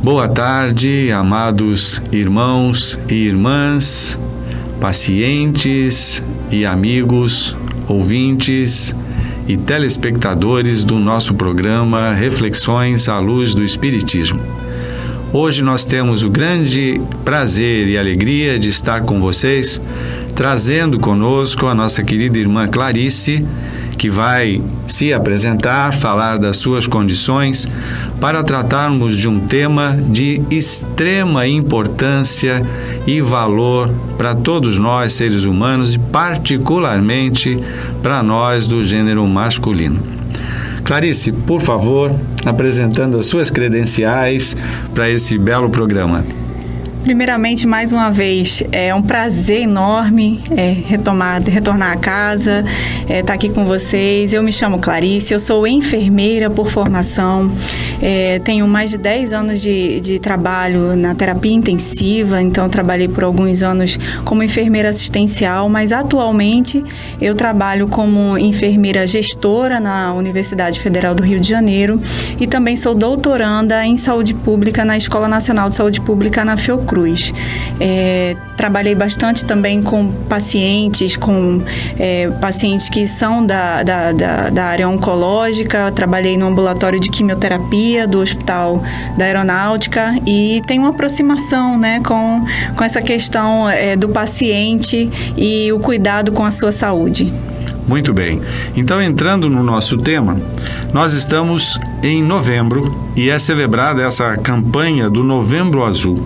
Boa tarde, amados irmãos e irmãs, pacientes e amigos, ouvintes e telespectadores do nosso programa Reflexões à Luz do Espiritismo. Hoje nós temos o grande prazer e alegria de estar com vocês, trazendo conosco a nossa querida irmã Clarice, que vai se apresentar, falar das suas condições, para tratarmos de um tema de extrema importância e valor para todos nós, seres humanos, e particularmente para nós do gênero masculino. Clarice, por favor, apresentando as suas credenciais para esse belo programa. Primeiramente, mais uma vez, é um prazer enorme retornar a casa, estar aqui com vocês. Eu me chamo Clarice, eu sou enfermeira por formação, tenho mais de 10 anos de trabalho na terapia intensiva, então trabalhei por alguns anos como enfermeira assistencial, mas atualmente eu trabalho como enfermeira gestora na Universidade Federal do Rio de Janeiro e também sou doutoranda em saúde pública na Escola Nacional de Saúde Pública na Fiocruz. Trabalhei bastante também com pacientes, pacientes que são da área oncológica. Trabalhei no ambulatório de quimioterapia do Hospital da Aeronáutica e tenho uma aproximação, com essa questão do paciente e o cuidado com a sua saúde. Muito bem. Então, entrando no nosso tema, nós estamos em novembro e é celebrada essa campanha do Novembro Azul.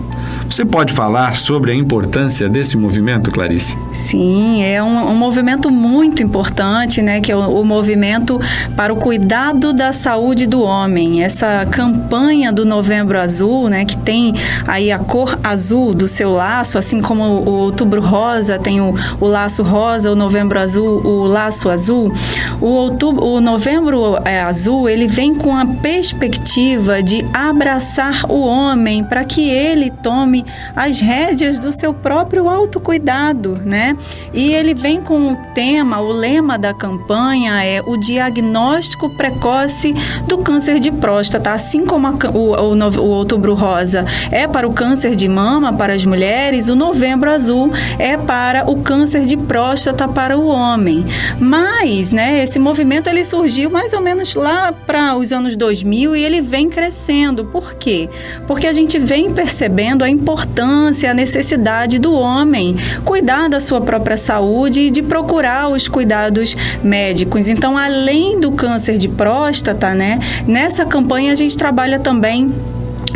Você pode falar sobre a importância desse movimento, Clarice? Sim, é um movimento muito importante, que é o movimento para o cuidado da saúde do homem. Essa campanha do Novembro Azul, que tem aí a cor azul do seu laço, assim como o Outubro Rosa tem o laço rosa, o Novembro Azul, o laço azul. O Novembro Azul, ele vem com a perspectiva de abraçar o homem para que ele tome as rédeas do seu próprio autocuidado, E ele vem com o lema da campanha é o diagnóstico precoce do câncer de próstata, assim como o Outubro Rosa é para o câncer de mama para as mulheres, o Novembro Azul é para o câncer de próstata para o homem. Mas, esse movimento ele surgiu mais ou menos lá para os anos 2000 e ele vem crescendo. Por quê? Porque a gente vem percebendo a importância, a necessidade do homem cuidar da sua própria saúde e de procurar os cuidados médicos. Então, além do câncer de próstata, nessa campanha a gente trabalha também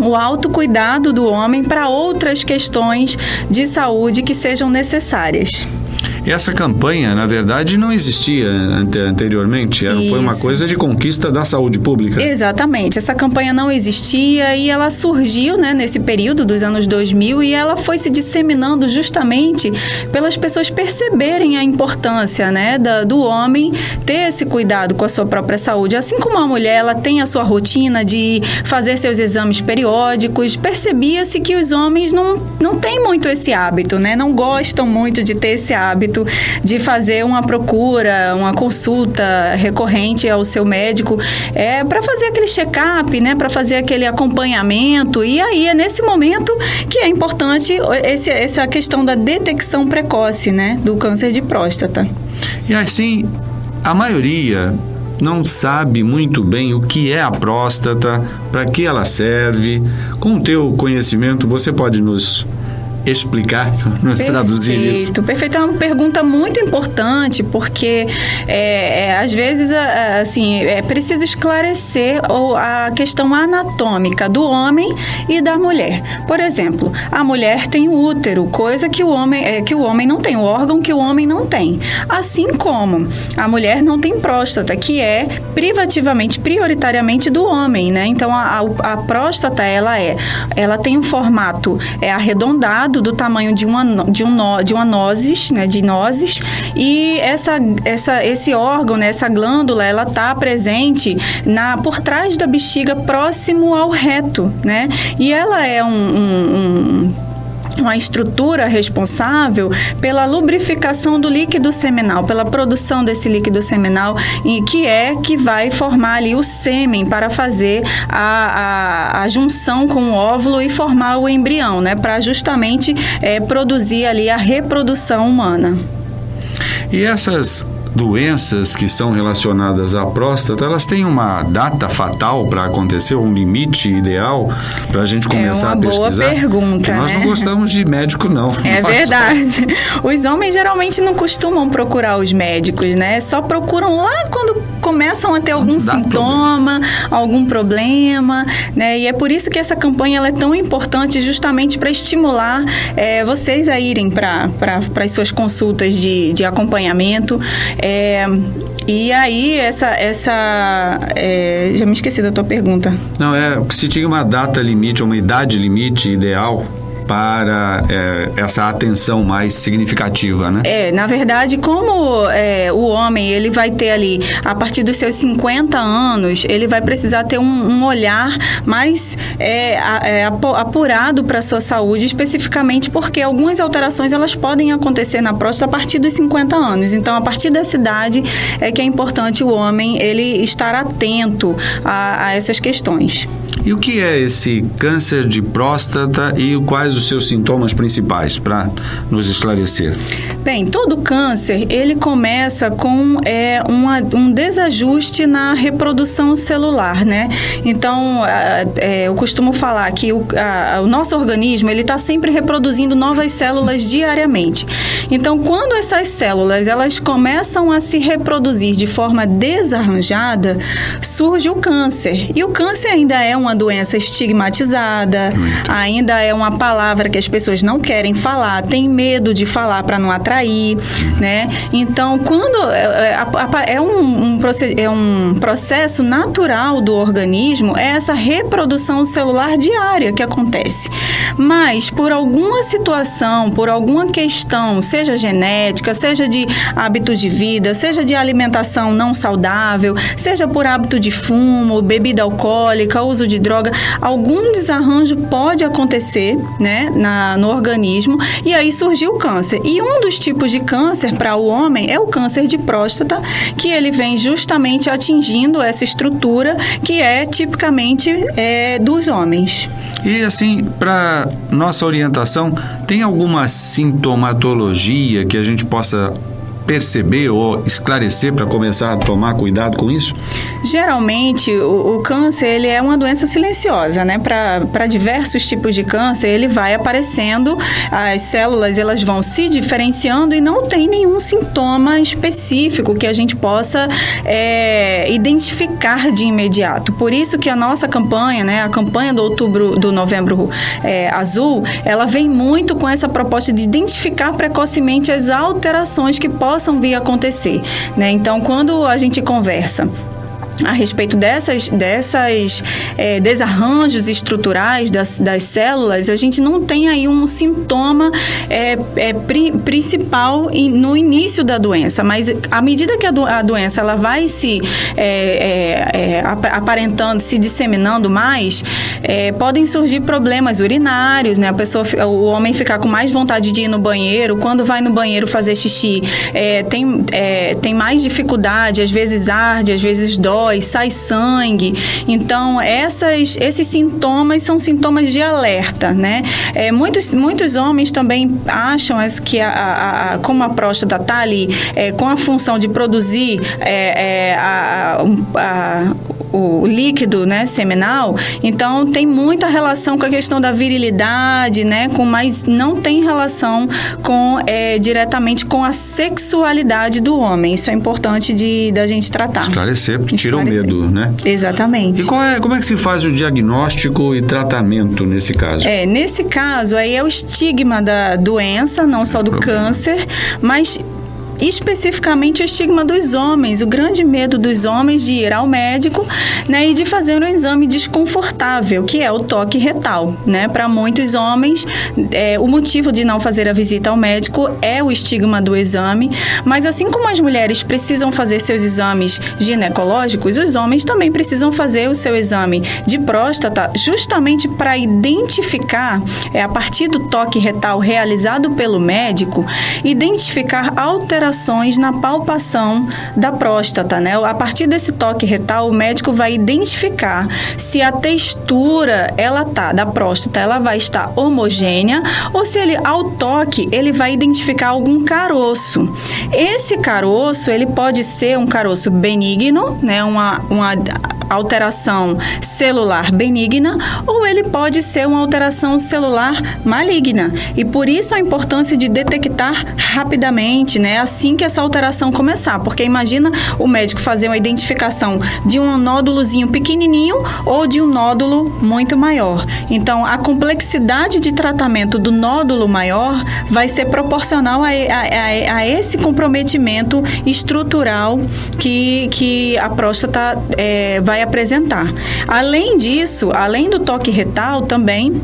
o autocuidado do homem para outras questões de saúde que sejam necessárias. Essa campanha, na verdade, não existia anteriormente. Foi uma coisa de conquista da saúde pública. Exatamente. Essa campanha não existia e ela surgiu, nesse período dos anos 2000 e ela foi se disseminando justamente pelas pessoas perceberem a importância, do homem ter esse cuidado com a sua própria saúde. Assim como a mulher, ela tem a sua rotina de fazer seus exames periódicos, percebia-se que os homens não têm muito esse hábito, não gostam muito de ter esse hábito de fazer uma procura, uma consulta recorrente ao seu médico, para fazer aquele check-up, para fazer aquele acompanhamento. E aí é nesse momento que é importante essa questão da detecção precoce, do câncer de próstata. E assim, a maioria não sabe muito bem o que é a próstata, para que ela serve. Com o teu conhecimento, você pode nos explicar, nos traduzir isso? Perfeito, é uma pergunta muito importante, porque às vezes é preciso esclarecer a questão anatômica do homem e da mulher. Por exemplo, a mulher tem o útero, coisa que o homem não tem, o órgão que o homem não tem. Assim como a mulher não tem próstata, que é prioritariamente do homem, Então a próstata ela tem um formato arredondado do tamanho de uma nozes, de nozes, e esse órgão, essa glândula, ela está presente por trás da bexiga, próximo ao reto, E ela é uma estrutura responsável pela lubrificação do líquido seminal, pela produção desse líquido seminal, e que vai formar ali o sêmen para fazer a junção com o óvulo e formar o embrião, né? Para justamente produzir ali a reprodução humana. E essas doenças que são relacionadas à próstata, elas têm uma data fatal para acontecer, um limite ideal para a gente começar a pesquisar? É uma boa pergunta, porque nós né? não gostamos de médico, não. É verdade. Os homens geralmente não costumam procurar os médicos, né? Só procuram lá quando começam a ter algum sintoma, algum problema, né? E é por isso que essa campanha ela é tão importante, justamente para estimular vocês a irem para as suas consultas de acompanhamento. E aí, já me esqueci da tua pergunta. Não, se tinha uma data limite, uma idade limite ideal para essa atenção mais significativa, né? Na verdade, como o homem, ele vai ter ali, a partir dos seus 50 anos, ele vai precisar ter um olhar mais apurado para a sua saúde, especificamente porque algumas alterações, elas podem acontecer na próstata a partir dos 50 anos. Então, a partir dessa idade, é que é importante o homem, ele estar atento a essas questões. E o que é esse câncer de próstata e quais os seus sintomas principais, para nos esclarecer? Bem, todo câncer, ele começa com um desajuste na reprodução celular, né? Então, eu costumo falar que o nosso organismo, ele está sempre reproduzindo novas células diariamente. Então, quando essas células, elas começam a se reproduzir de forma desarranjada, surge o câncer. E o câncer ainda é uma doença estigmatizada, ainda é uma palavra que as pessoas não querem falar, têm medo de falar para não atrair, né? Então, quando é um processo natural do organismo, é essa reprodução celular diária que acontece. Mas, por alguma situação, por alguma questão, seja genética, seja de hábito de vida, seja de alimentação não saudável, seja por hábito de fumo, bebida alcoólica, uso de droga, algum desarranjo pode acontecer, né, no organismo, e aí surgiu o câncer. E um dos tipos de câncer para o homem é o câncer de próstata, que ele vem justamente atingindo essa estrutura que é tipicamente dos homens. E assim, para nossa orientação, tem alguma sintomatologia que a gente possa perceber ou esclarecer para começar a tomar cuidado com isso? Geralmente, o câncer, ele é uma doença silenciosa, né? Para diversos tipos de câncer, ele vai aparecendo, as células, elas vão se diferenciando e não tem nenhum sintoma específico que a gente possa identificar de imediato. Por isso que a nossa campanha, né? A campanha do Novembro Azul, ela vem muito com essa proposta de identificar precocemente as alterações que possam vir a acontecer, né? Então, quando a gente conversa a respeito desses desarranjos estruturais das células, a gente não tem aí um sintoma principal no início da doença, mas à medida que a doença ela vai se aparentando, se disseminando mais, podem surgir problemas urinários, né? O homem ficar com mais vontade de ir no banheiro, quando vai no banheiro fazer xixi, tem mais dificuldade, às vezes arde, às vezes dói, sai sangue. Então, esses sintomas são sintomas de alerta, né? Muitos homens também acham que como a próstata está ali com a função de produzir o líquido, né, seminal, então tem muita relação com a questão da virilidade, né, mas não tem relação diretamente com a sexualidade do homem. Isso é importante da gente tratar. Esclarecer, porque tira o medo, né? Exatamente. E como é que se faz o diagnóstico e tratamento nesse caso? Nesse caso, aí é o estigma da doença, não só do câncer, mas especificamente o estigma dos homens, o grande medo dos homens de ir ao médico, né, e de fazer um exame desconfortável, que é o toque retal, né? Para muitos homens, o motivo de não fazer a visita ao médico é o estigma do exame, mas assim como as mulheres precisam fazer seus exames ginecológicos, os homens também precisam fazer o seu exame de próstata, justamente para identificar, a partir do toque retal realizado pelo médico, identificar alterações na palpação da próstata, né? A partir desse toque retal, o médico vai identificar se a textura da próstata ela vai estar homogênea ou se ele, ao toque, ele vai identificar algum caroço. Esse caroço, ele pode ser um caroço benigno, né? Uma alteração celular benigna, ou ele pode ser uma alteração celular maligna. E por isso a importância de detectar rapidamente, né? Assim que essa alteração começar. Porque imagina o médico fazer uma identificação de um nódulozinho pequenininho ou de um nódulo muito maior. Então, a complexidade de tratamento do nódulo maior vai ser proporcional a esse comprometimento estrutural que a próstata vai apresentar. Além disso, além do toque retal, também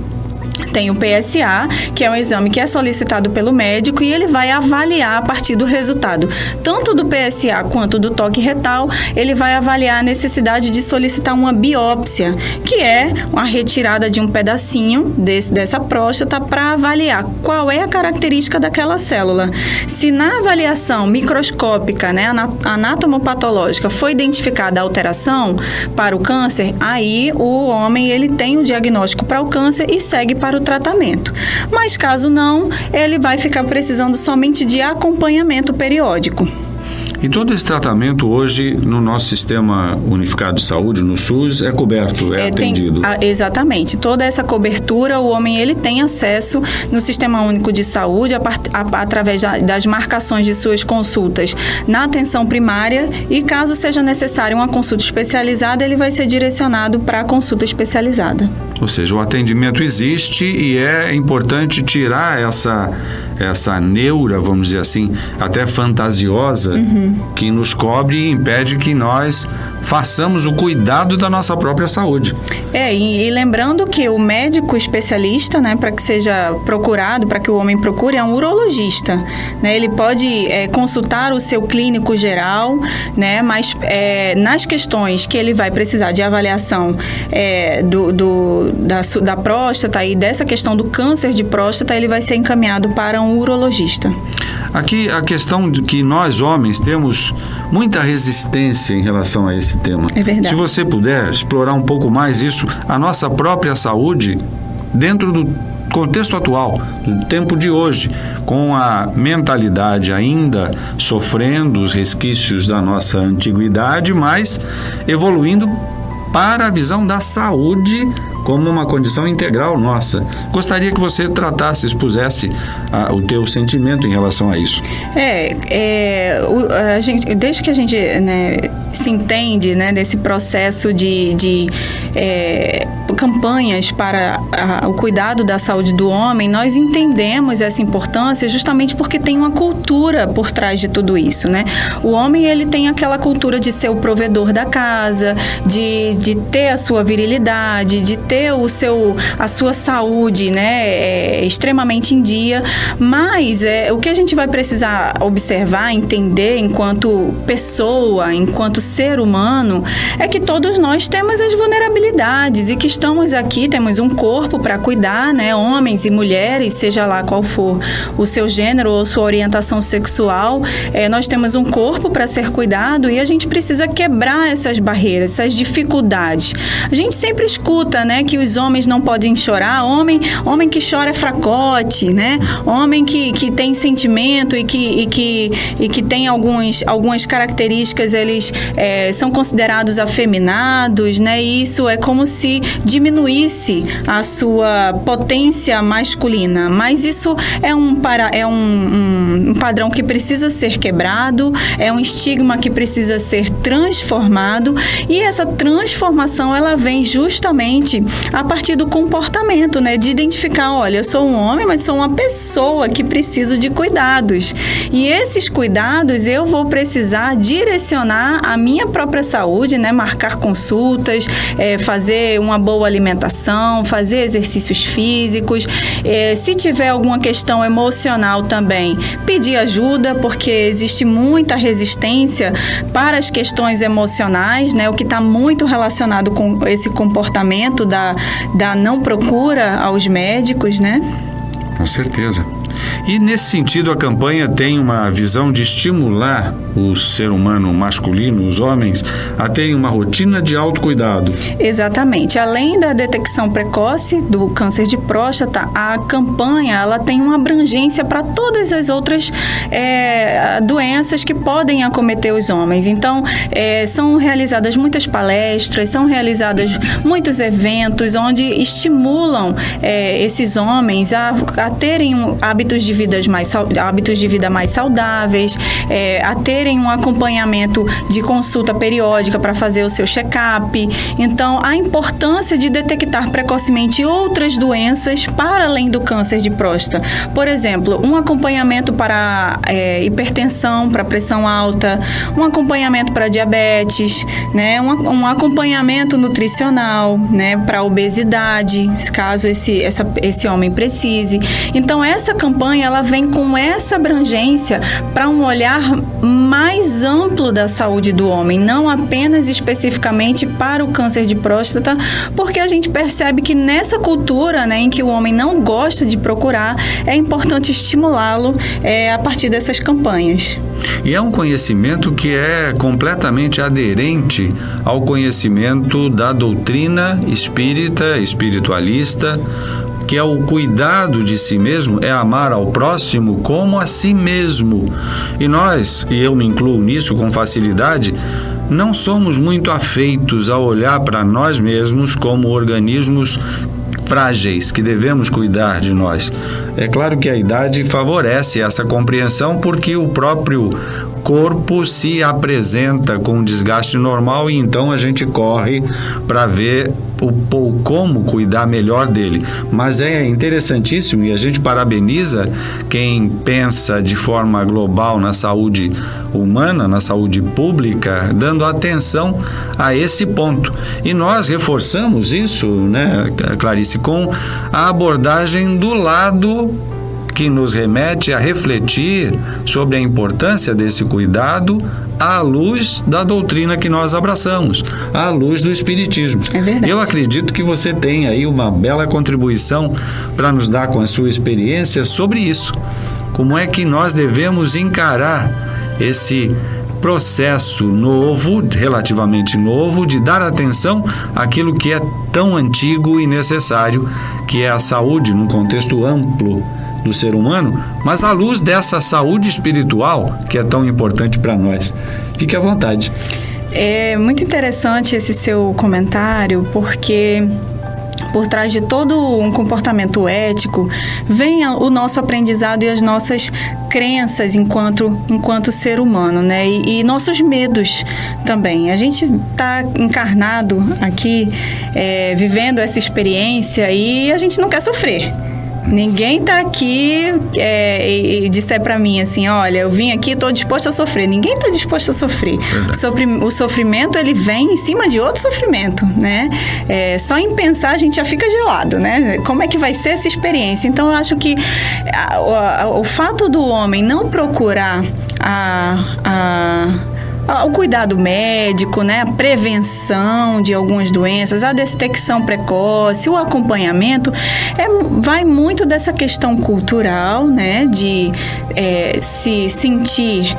tem o PSA, que é um exame que é solicitado pelo médico e ele vai avaliar a partir do resultado. Tanto do PSA quanto do toque retal, ele vai avaliar a necessidade de solicitar uma biópsia, que é uma retirada de um pedacinho dessa próstata para avaliar qual é a característica daquela célula. Se na avaliação microscópica, né, anatomopatológica, foi identificada a alteração para o câncer, aí o homem ele tem o diagnóstico para o câncer e segue para o tratamento. Mas caso não, ele vai ficar precisando somente de acompanhamento periódico. E todo esse tratamento hoje no nosso Sistema Unificado de Saúde, no SUS, é coberto, atendido? Exatamente. Toda essa cobertura, o homem ele tem acesso no Sistema Único de Saúde através das marcações de suas consultas na atenção primária e caso seja necessário uma consulta especializada, ele vai ser direcionado para a consulta especializada. Ou seja, o atendimento existe e é importante tirar essa neura, vamos dizer assim, até fantasiosa, que nos cobre e impede que nós façamos o cuidado da nossa própria saúde. E lembrando que o médico especialista, né, para que seja procurado, para que o homem procure, é um urologista, né? Ele pode consultar o seu clínico geral, né, mas nas questões que ele vai precisar de avaliação da próstata e dessa questão do câncer de próstata, ele vai ser encaminhado para um urologista. Aqui a questão de que nós homens temos muita resistência em relação a esse tema. É verdade. Se você puder explorar um pouco mais isso, a nossa própria saúde dentro do contexto atual, do tempo de hoje, com a mentalidade ainda sofrendo os resquícios da nossa antiguidade, mas evoluindo para a visão da saúde como uma condição integral nossa. Gostaria que você tratasse, expusesse o teu sentimento em relação a isso. Desde que a gente, né, se entende, né, desse processo de campanhas para o cuidado da saúde do homem, nós entendemos essa importância justamente porque tem uma cultura por trás de tudo isso, né? O homem, ele tem aquela cultura de ser o provedor da casa, de ter a sua virilidade, de ter a sua saúde, né, extremamente em dia, mas o que a gente vai precisar observar, entender enquanto pessoa, enquanto ser humano, é que todos nós temos as vulnerabilidades e que estamos aqui, temos um corpo para cuidar, né, homens e mulheres, seja lá qual for o seu gênero ou sua orientação sexual, nós temos um corpo para ser cuidado e a gente precisa quebrar essas barreiras, essas dificuldades. A gente sempre escuta, né, que os homens não podem chorar, homem que chora é fracote, né? Homem que tem sentimento e que tem algumas características, eles são considerados afeminados, né? E isso é como se diminuísse a sua potência masculina. Mas isso é um padrão que precisa ser quebrado, é um estigma que precisa ser transformado, e essa transformação ela vem justamente a partir do comportamento, né? De identificar, olha, eu sou um homem, mas sou uma pessoa que preciso de cuidados. E esses cuidados eu vou precisar direcionar a minha própria saúde, né? Marcar consultas, fazer uma boa alimentação, fazer exercícios físicos. Se tiver alguma questão emocional também, pedir ajuda, porque existe muita resistência para as questões emocionais, né? O que está muito relacionado com esse comportamento da não procura aos médicos, né? Com certeza. E nesse sentido, a campanha tem uma visão de estimular o ser humano masculino, os homens, a terem uma rotina de autocuidado. Exatamente. Além da detecção precoce do câncer de próstata, a campanha ela tem uma abrangência para todas as outras doenças que podem acometer os homens. Então, são realizadas muitas palestras, são realizados muitos eventos onde estimulam esses homens a terem hábitos de vida mais saudáveis, a terem um acompanhamento de consulta periódica para fazer o seu check-up. Então, a importância de detectar precocemente outras doenças para além do câncer de próstata. Por exemplo, um acompanhamento para hipertensão, para pressão alta, um acompanhamento para diabetes, né? Um acompanhamento nutricional, né? Para obesidade, caso esse homem precise. Então, essa campanha ela vem com essa abrangência para um olhar mais amplo da saúde do homem, não apenas especificamente para o câncer de próstata, porque a gente percebe que nessa cultura, né, em que o homem não gosta de procurar, é importante estimulá-lo a partir dessas campanhas. E é um conhecimento que é completamente aderente ao conhecimento da doutrina espírita, espiritualista, que é o cuidado de si mesmo, é amar ao próximo como a si mesmo. E nós, e eu me incluo nisso com facilidade, não somos muito afeitos a olhar para nós mesmos como organismos frágeis, que devemos cuidar de nós. É claro que a idade favorece essa compreensão, porque o próprio corpo se apresenta com um desgaste normal e então a gente corre para ver como cuidar melhor dele. Mas é interessantíssimo e a gente parabeniza quem pensa de forma global na saúde humana, na saúde pública, dando atenção a esse ponto. E nós reforçamos isso, né, Clarice, com a abordagem do lado que nos remete a refletir sobre a importância desse cuidado à luz da doutrina que nós abraçamos, à luz do Espiritismo. É verdade. Eu acredito que você tem aí uma bela contribuição para nos dar com a sua experiência sobre isso. Como é que nós devemos encarar esse processo novo, relativamente novo, de dar atenção àquilo que é tão antigo e necessário, que é a saúde num contexto amplo do ser humano, mas à luz dessa saúde espiritual que é tão importante para nós. Fique à vontade. É muito interessante esse seu comentário, porque por trás de todo um comportamento ético vem o nosso aprendizado e as nossas crenças enquanto ser humano, né? E nossos medos também. A gente está encarnado aqui, vivendo essa experiência, e a gente não quer sofrer. Ninguém está aqui e disser para mim assim, olha, eu vim aqui e estou disposto a sofrer. Ninguém está disposto a sofrer. O sofrimento, ele vem em cima de outro sofrimento, né? Só em pensar a gente já fica gelado, né? Como é que vai ser essa experiência? Então, eu acho que o fato do homem não procurar o cuidado médico, né, a prevenção de algumas doenças, a detecção precoce, o acompanhamento, vai muito dessa questão cultural, né, de se sentir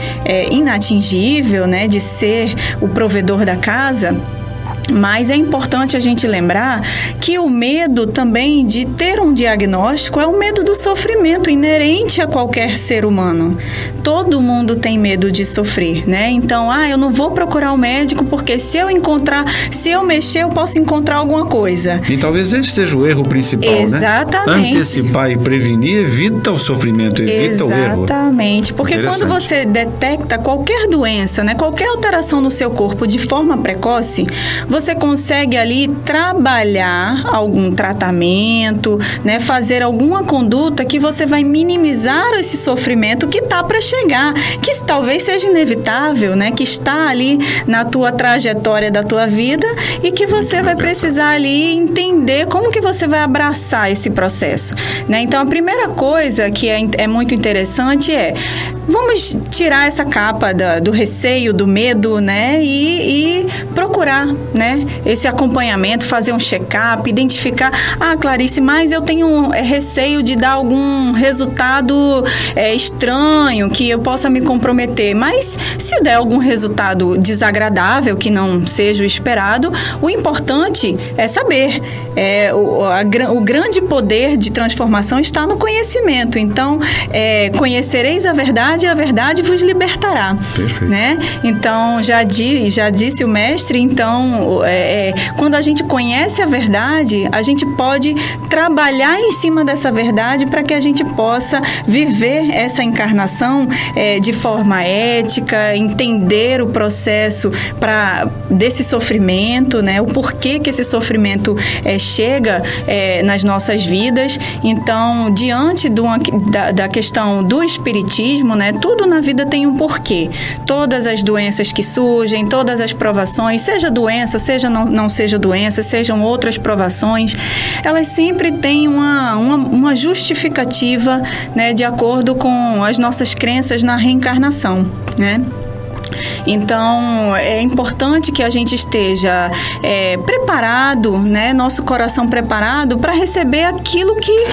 inatingível, né, de ser o provedor da casa. Mas é importante a gente lembrar que o medo também de ter um diagnóstico é o medo do sofrimento inerente a qualquer ser humano. Todo mundo tem medo de sofrer, né? Então, eu não vou procurar um médico porque se eu mexer, eu posso encontrar alguma coisa. E talvez esse seja o erro principal, Exatamente. né? Antecipar e prevenir evita o sofrimento, evita o erro. Exatamente. Porque quando você detecta qualquer doença, né, qualquer alteração no seu corpo de forma precoce, você consegue ali trabalhar algum tratamento, né, fazer alguma conduta que você vai minimizar esse sofrimento que está para chegar, que talvez seja inevitável, né, que está ali na tua trajetória da tua vida e que você vai precisar ali entender como que você vai abraçar esse processo, né? Então, a primeira coisa que é muito interessante vamos tirar essa capa do receio, do medo, né, e procurar, né, esse acompanhamento, fazer um check-up, identificar, Clarice, mas eu tenho receio de dar algum resultado estranho, que eu possa me comprometer. Mas se der algum resultado desagradável, que não seja o esperado, o importante é saber. O grande poder de transformação está no conhecimento. Então, conhecereis a verdade e a verdade vos libertará. Perfeito. Né? Então, já disse o mestre, então, quando a gente conhece a verdade, a gente pode trabalhar em cima dessa verdade para que a gente possa viver essa encarnação de forma ética, entender o processo desse sofrimento, né? O porquê que esse sofrimento chega nas nossas vidas. Então, diante da questão do espiritismo, né? Tudo na vida tem um porquê. Todas as doenças que surgem, todas as provações, seja doença, seja não seja doença, sejam outras provações, elas sempre têm uma justificativa, né, de acordo com as nossas crenças na reencarnação, né? Então, é importante que a gente esteja preparado, né, nosso coração preparado para receber aquilo que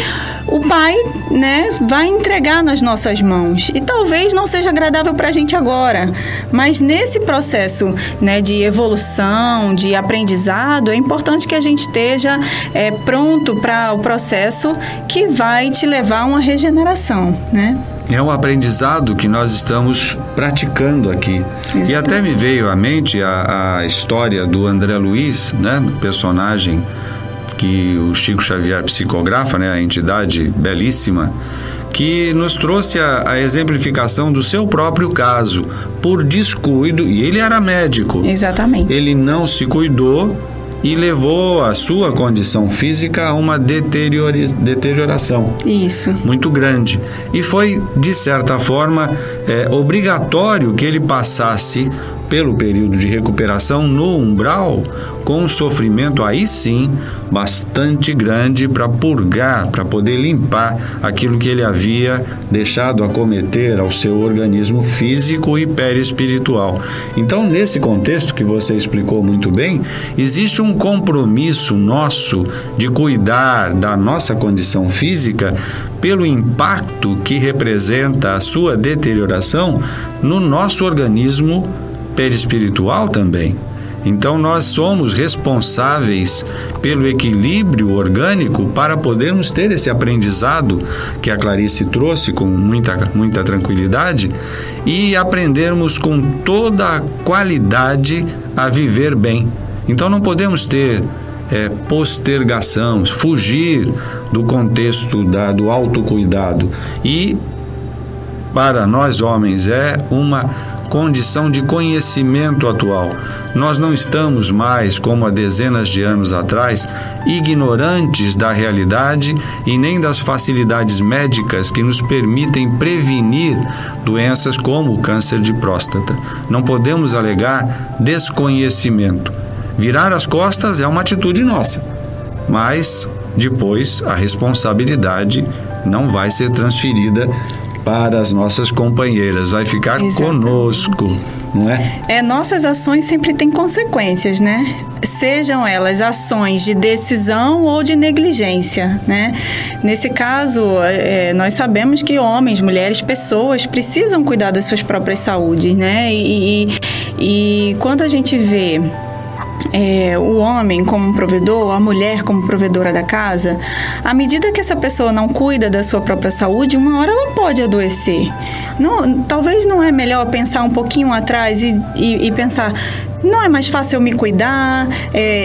o Pai, né, vai entregar nas nossas mãos. E talvez não seja agradável para a gente agora, mas nesse processo, né, de evolução, de aprendizado, é importante que a gente esteja pronto para o processo que vai te levar a uma regeneração, né? É um aprendizado que nós estamos praticando aqui. Exatamente. E até me veio à mente a história do André Luiz, né, personagem que o Chico Xavier psicografa, né, a entidade belíssima, que nos trouxe a exemplificação do seu próprio caso, por descuido, e ele era médico. Exatamente. Ele não se cuidou e levou a sua condição física a uma deterioração. Isso. Muito grande. E foi, de certa forma, obrigatório que ele passasse pelo período de recuperação no umbral, com um sofrimento aí sim bastante grande para purgar, para poder limpar aquilo que ele havia deixado acometer ao seu organismo físico e perispiritual. Então, nesse contexto que você explicou muito bem, existe um compromisso nosso de cuidar da nossa condição física pelo impacto que representa a sua deterioração no nosso organismo perispiritual também. Então, nós somos responsáveis pelo equilíbrio orgânico para podermos ter esse aprendizado que a Clarice trouxe com muita tranquilidade e aprendermos com toda a qualidade a viver bem. Então, não podemos ter postergação, fugir do contexto do autocuidado. E, para nós homens, é uma condição de conhecimento atual. Nós não estamos mais, como há dezenas de anos atrás, ignorantes da realidade e nem das facilidades médicas que nos permitem prevenir doenças como o câncer de próstata. Não podemos alegar desconhecimento. Virar as costas é uma atitude nossa, mas depois a responsabilidade não vai ser transferida para as nossas companheiras, vai ficar conosco, não é? Nossas ações sempre têm consequências, né? Sejam elas ações de decisão ou de negligência, né? Nesse caso, nós sabemos que homens, mulheres, pessoas precisam cuidar das suas próprias saúdes, né? E quando a gente vê o homem como provedor, a mulher como provedora da casa, à medida que essa pessoa não cuida da sua própria saúde, uma hora ela pode adoecer. Talvez não é melhor pensar um pouquinho atrás e pensar... Não é mais fácil eu me cuidar,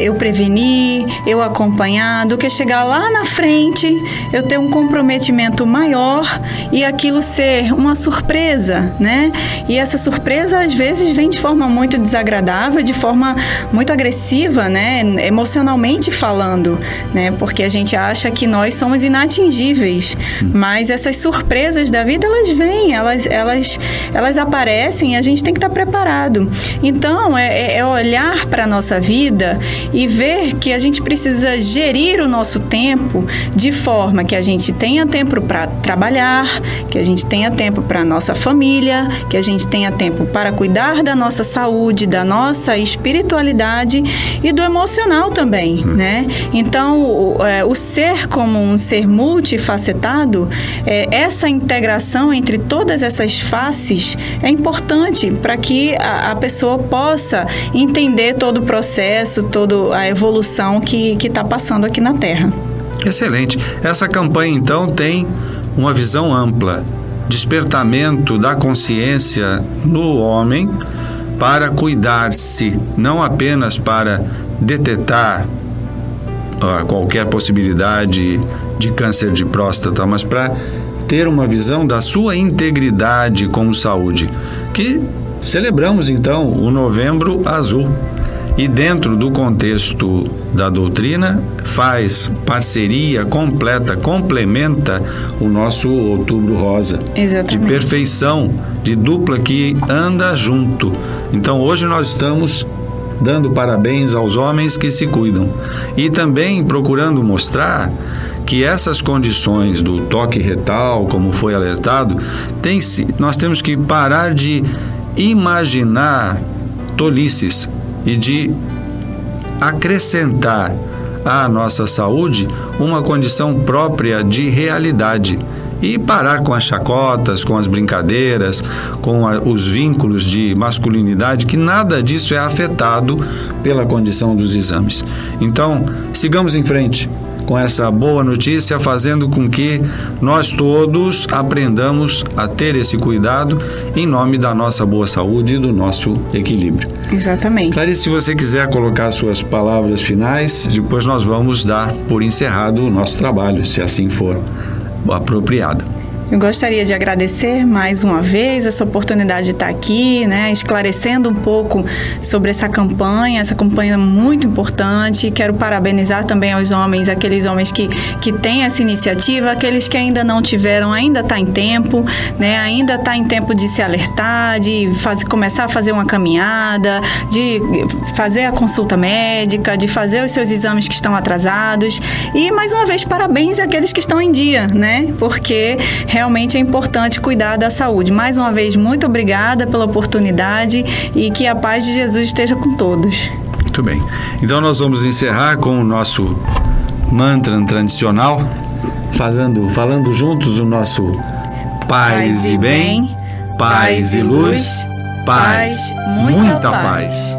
eu prevenir, eu acompanhar, do que chegar lá na frente, eu ter um comprometimento maior e aquilo ser uma surpresa, né? E essa surpresa, às vezes, vem de forma muito desagradável, de forma muito agressiva, né? Emocionalmente falando, né? Porque a gente acha que nós somos inatingíveis, mas essas surpresas da vida, elas vêm, elas aparecem e a gente tem que estar preparado. Então, é olhar para a nossa vida e ver que a gente precisa gerir o nosso tempo de forma que a gente tenha tempo para trabalhar, que a gente tenha tempo para a nossa família, que a gente tenha tempo para cuidar da nossa saúde, da nossa espiritualidade e do emocional também, né? Então, o ser como um ser multifacetado, essa integração entre todas essas faces é importante para que a pessoa possa entender todo o processo, toda a evolução que está passando aqui na Terra. Excelente. Essa campanha, então, tem uma visão ampla, despertamento da consciência no homem para cuidar-se, não apenas para detectar qualquer possibilidade de câncer de próstata, mas para ter uma visão da sua integridade como saúde, que celebramos, então, o Novembro Azul. E dentro do contexto da doutrina, faz parceria completa, complementa o nosso Outubro Rosa. Exatamente. De perfeição, de dupla que anda junto. Então, hoje nós estamos dando parabéns aos homens que se cuidam. E também procurando mostrar que essas condições do toque retal, como foi alertado, nós temos que parar de imaginar tolices e de acrescentar à nossa saúde uma condição própria de realidade e parar com as chacotas, com as brincadeiras, com os vínculos de masculinidade, que nada disso é afetado pela condição dos exames. Então, sigamos em frente com essa boa notícia, fazendo com que nós todos aprendamos a ter esse cuidado em nome da nossa boa saúde e do nosso equilíbrio. Exatamente. Clarice, se você quiser colocar suas palavras finais, depois nós vamos dar por encerrado o nosso trabalho, se assim for apropriado. Eu gostaria de agradecer mais uma vez essa oportunidade de estar aqui, né, esclarecendo um pouco sobre essa campanha muito importante. Quero parabenizar também aos homens, aqueles homens que têm essa iniciativa, aqueles que ainda não tiveram, ainda está em tempo, né, ainda está em tempo de se alertar, de começar a fazer uma caminhada, de fazer a consulta médica, de fazer os seus exames que estão atrasados. E, mais uma vez, parabéns àqueles que estão em dia, né, porque realmente é importante cuidar da saúde. Mais uma vez, muito obrigada pela oportunidade e que a paz de Jesus esteja com todos. Muito bem. Então nós vamos encerrar com o nosso mantra tradicional, falando juntos o nosso paz e bem, paz e luz, paz, muita paz.